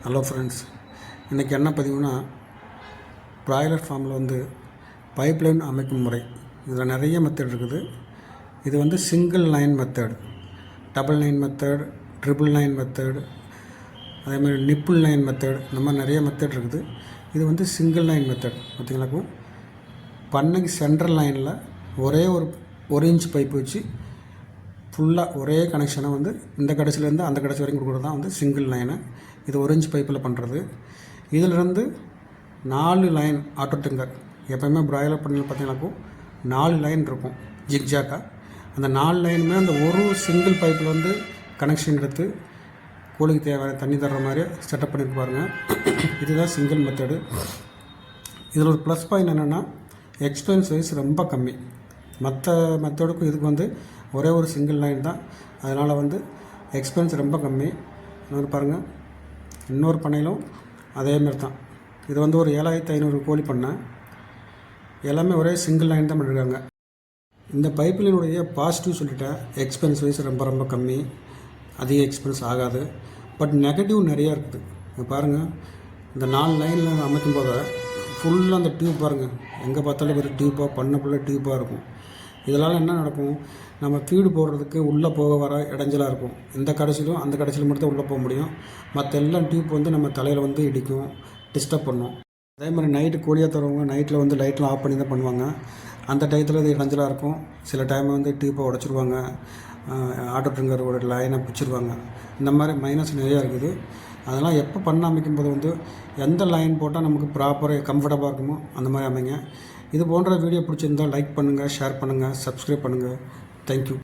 Hello friends, இன்றைக்கி என்ன பதிவுனா broiler ஃபார்மில் பைப்லைன் அமைக்கும் முறை. இதில் நிறைய மெத்தட் இருக்குது. இது single line method, double line method, triple line method, அதேமாதிரி நிப்புள் லைன் மெத்தட், இந்த மாதிரி நிறைய மெத்தட் இருக்குது. இது சிங்கிள் லைன் மெத்தட். பார்த்திங்களாக்கும் பண்ணைக்கு சென்ட்ரல் லைனில் ஒரே ஒரு இன்ச் பைப் வச்சு ஃபுல்லாக ஒரே கனெக்ஷனை இந்த கடைசிலேருந்து அந்த கடைசி வரைக்கும் கொடுக்குறது தான் சிங்கிள் லைனு. இது 1 இன்ச் பைப்பில் பண்ணுறது. இதிலிருந்து 4 லைன் ஆட்டோ டிங்கர். எப்போயுமே ப்ராய்லர் பண்ணையில் பார்த்தீங்கன்னாக்கும் 4 லைன் இருக்கும் ஜிக்ஜாக்காக. அந்த 4 லைனுமே அந்த ஒரு சிங்கிள் பைப்பில் கனெக்ஷன் எடுத்து கோழிக்கு தேவையான தண்ணி தர்ற மாதிரி செட்டப் பண்ணிட்டு பாருங்கள். இதுதான் சிங்கிள் மெத்தடு. இதில் ஒரு ப்ளஸ் பாயிண்ட் என்னென்னா எக்ஸ்பென்ஸ் வைஸ் ரொம்ப கம்மி. மற்ற மெத்தடுக்கும் இதுக்கு ஒரே ஒரு சிங்கிள் லைன் தான். அதனால் எக்ஸ்பென்ஸ் ரொம்ப கம்மி. இன்னொரு பாருங்கள், இன்னொரு பண்ணையிலும் அதேமாரி தான். இது ஒரு 7500 கோழி பண்ணை. எல்லாமே ஒரே சிங்கிள் லைன் தான் பண்ணியிருக்காங்க. இந்த பைப்லைனுடைய பாசிட்டிவ் சொல்லிட்டேன். எக்ஸ்பென்ஸ் வைஸ் ரொம்ப ரொம்ப கம்மி, அதிக எக்ஸ்பென்ஸ் ஆகாது. பட் நெகட்டிவ் நிறையா இருக்குது. இங்கே பாருங்கள், இந்த 4 லைனில் அமைக்கும் போது ஃபுல்லாக அந்த டியூப் பாருங்கள், எங்கே பார்த்தாலும் ஒரு டியூப்பாக பண்ண ஃபுல்லாக டியூப்பாக இருக்கும். இதனால் என்ன நடக்கும், நம்ம ஃபீடு போடுறதுக்கு உள்ளே போக வர இடைஞ்சலாக இருக்கும். இந்த கடைசியிலும் அந்த கடைசியில் மட்டும் தான் உள்ளே போக முடியும். மற்ற எல்லாம் டியூப் நம்ம தலையில் இடிக்கும், டிஸ்டர்ப் பண்ணும். அதே மாதிரி நைட்டு கோழியாக தருவங்க நைட்டில் லைட்லாம் ஆஃப் பண்ணி தான் பண்ணுவாங்க. அந்த டயத்தில் இது இடைஞ்சலாக இருக்கும். சில டைம் டியூப்பை உடச்சிருவாங்க, ஆட்டோ ட்ரிங்கரோட லைனை பிடிச்சிருவாங்க. இந்த மாதிரி மைனஸ் நிறையா இருக்குது. அதெல்லாம் எப்போ பண்ண அமைக்கும் போது எந்த லைன் போட்டால் நமக்கு ப்ராப்பராக கம்ஃபர்டபுளாக இருக்குமோ அந்த மாதிரி அமைங்க. இது போன்ற வீடியோ பிடிச்சிருந்தால் லைக் பண்ணுங்கள், ஷேர் பண்ணுங்கள், சப்ஸ்கிரைப் பண்ணுங்கள். தேங்க்யூ.